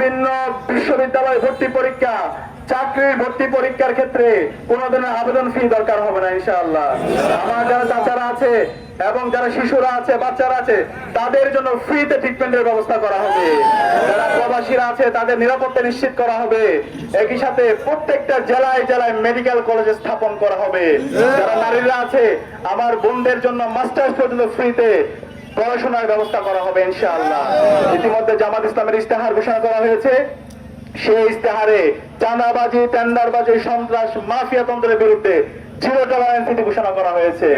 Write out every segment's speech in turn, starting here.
বিভিন্ন বিশ্ববিদ্যালয় ভর্তি পরীক্ষা, চাকরির ভর্তি পরীক্ষার ক্ষেত্রে কোনো ধরনের আবেদন ফি দরকার হবে না ইনশাআল্লাহ। আমার যারা চাচারা আছে এবং যারা শিশুরা আছে, বাচ্চারা আছে, তাদের জন্য ফ্রিতে ট্রিটমেন্টের ব্যবস্থা করা হবে। যারা প্রবাসীরা আছে তাদের নিরাপত্তা নিশ্চিত করা হবে। একই সাথে প্রত্যেকটা জেলায় জেলায় মেডিকেল কলেজ স্থাপন করা হবে। যারা নারীরা আছে, আমার বোনদের জন্য মাস্টার্স পর্যন্ত ফ্রিতে পড়াশোনার ব্যবস্থা করা হবে ইনশাআল্লাহ। ইতিমধ্যে জামাত ইসলামের ইস্তেহার ঘোষণা করা হয়েছে। সেই ইস্তেহারে চাঁদাবাজি, টেন্ডারবাজি, সন্ত্রাস, মাফিয়াতন্ত্রের বিরুদ্ধে জিরো টলারেন্স নীতি ঘোষণা করা হয়েছে।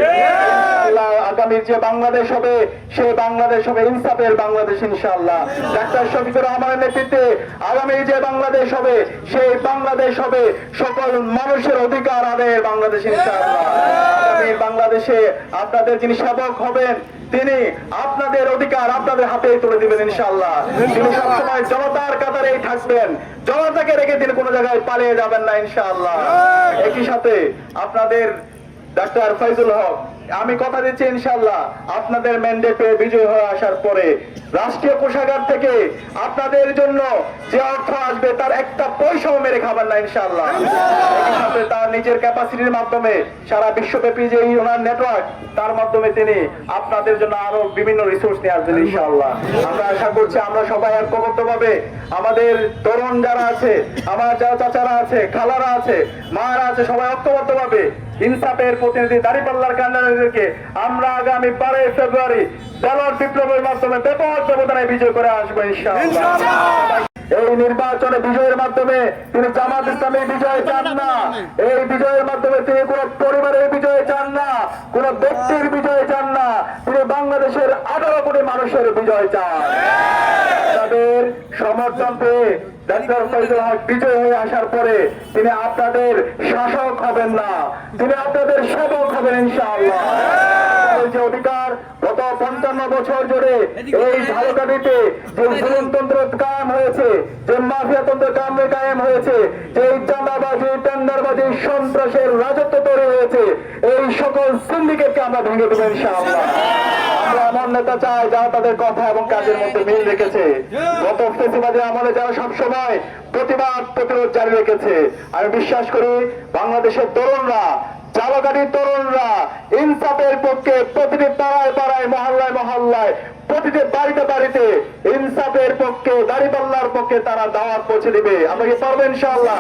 আগামী যে বাংলাদেশ হবে, সেই বাংলাদেশ হবে ইনসাফের বাংলাদেশ ইনশাআল্লাহ। ডাক্তার শফিকুর রহমানের নেতৃত্বে আগামী যে বাংলাদেশ হবে, সেই বাংলাদেশ হবে সকল মানুষের অধিকার আদায়ের বাংলাদেশ ইনশাআল্লাহ। আগামী বাংলাদেশে আপনাদের যিনি সেবক হবেন, তিনি আপনাদের অধিকার আপনাদের হাতে তুলে দিবেন ইনশাআল্লাহ। তিনি সবসময় জনতার কাতারেই থাকবেন, জনতাকে রেখে তিনি কোনো জায়গায় পালিয়ে যাবেন না ইনশাআল্লাহ। একই সাথে আপনাদের ডাক্তার ফাইজুল হক, আমি কথা দিচ্ছি ইনশাআল্লাহ আপনাদের ম্যান্ডেট পেয়ে বিজয় হয়ে আসার পরে রাষ্ট্রীয় কোষাগার থেকে আপনাদের জন্য যে অর্থ আসবে তার একটা পয়সাও মেরে খাবেন না ইনশাআল্লাহ। একই সাথে তার নিজের ক্যাপাসিটির মাধ্যমে সারা বিশ্বব্যাপী যে ওনার নেটওয়ার্ক, তার মাধ্যমে তিনি আপনাদের জন্য আরো বিভিন্ন রিসোর্স নিয়ে আসবেন ইনশাআল্লাহ। আমরা আশা করছি আমরা সবাই ঐক্যবদ্ধভাবে আমাদের তরুণ যারা আছে, আমার যারা চাচারা আছে, খালারা আছে, মারা আছে, সবাই ঐক্যবদ্ধভাবে ইনসাফের প্রতিনিধি দাঁড়িপাল্লার ক্যান্ডিডেটদেরকে আমরা আগামী 12 ফেব্রুয়ারি ব্যালট বিপ্লবের মাধ্যমে ব্যাপক ব্যবধানে বিজয় করে আসবো ইনশাআল্লাহ। এই নির্বাচনে বিজয়ের মাধ্যমে তিনি জামাত ইসলামের বিজয় চান না। এই বিজয়ের মাধ্যমে তিনি কোন পরিবারের বিজয় চান না, কোন ব্যক্তির বিজয় চান না। তিনি বাংলাদেশের 18 কোটি মানুষের বিজয় চান। তাদের সমর্থন পেয়ে ডাক্তার ফাইজুল হক বিজয় হয়ে আসার পরে তিনি আপনাদের শাসক হবেন না, তিনি আপনাদের সেবক হবেন ইনশাআল্লাহ। যে অধিকার গত 55 বছর জুড়ে এই ঝালকাঠিতে যে জুলুমতন্ত্র কায়েম হয়েছে, যে মাফিয়াতন্ত্র কায়েম হয়েছে, যে চাঁদাবাজি, টেন্ডারবাজি, সন্ত্রাসের রাজত্ব তৈরি হয়েছে, এই সকল সিন্ডিকেটকে আমরা ভেঙে দেবো ইনশাআল্লাহ। আমরা এমন নেতা চাই যারা তাদের কথা এবং কাজের মধ্যে মিল রেখেছে। গত ফেসিবাদী আমলে যারা সবসময় প্রতিবাদ প্রতিরোধ জারি রেখেছে। আমি বিশ্বাস করি বাংলাদেশের তরুণরা, ঝালকাঠির তরুণরা ইনসাফের পক্ষে প্রতিটি পাড়ায় পাড়ায়, মহল্লায় মহল্লায়, প্রতিটি বাড়িতে বাড়িতে ইনসাফের পক্ষে, দাঁড়িপাল্লার পক্ষে তারা দাওয়াত পৌঁছে দিবে। আমরা কি পারবো ইনশাআল্লাহ?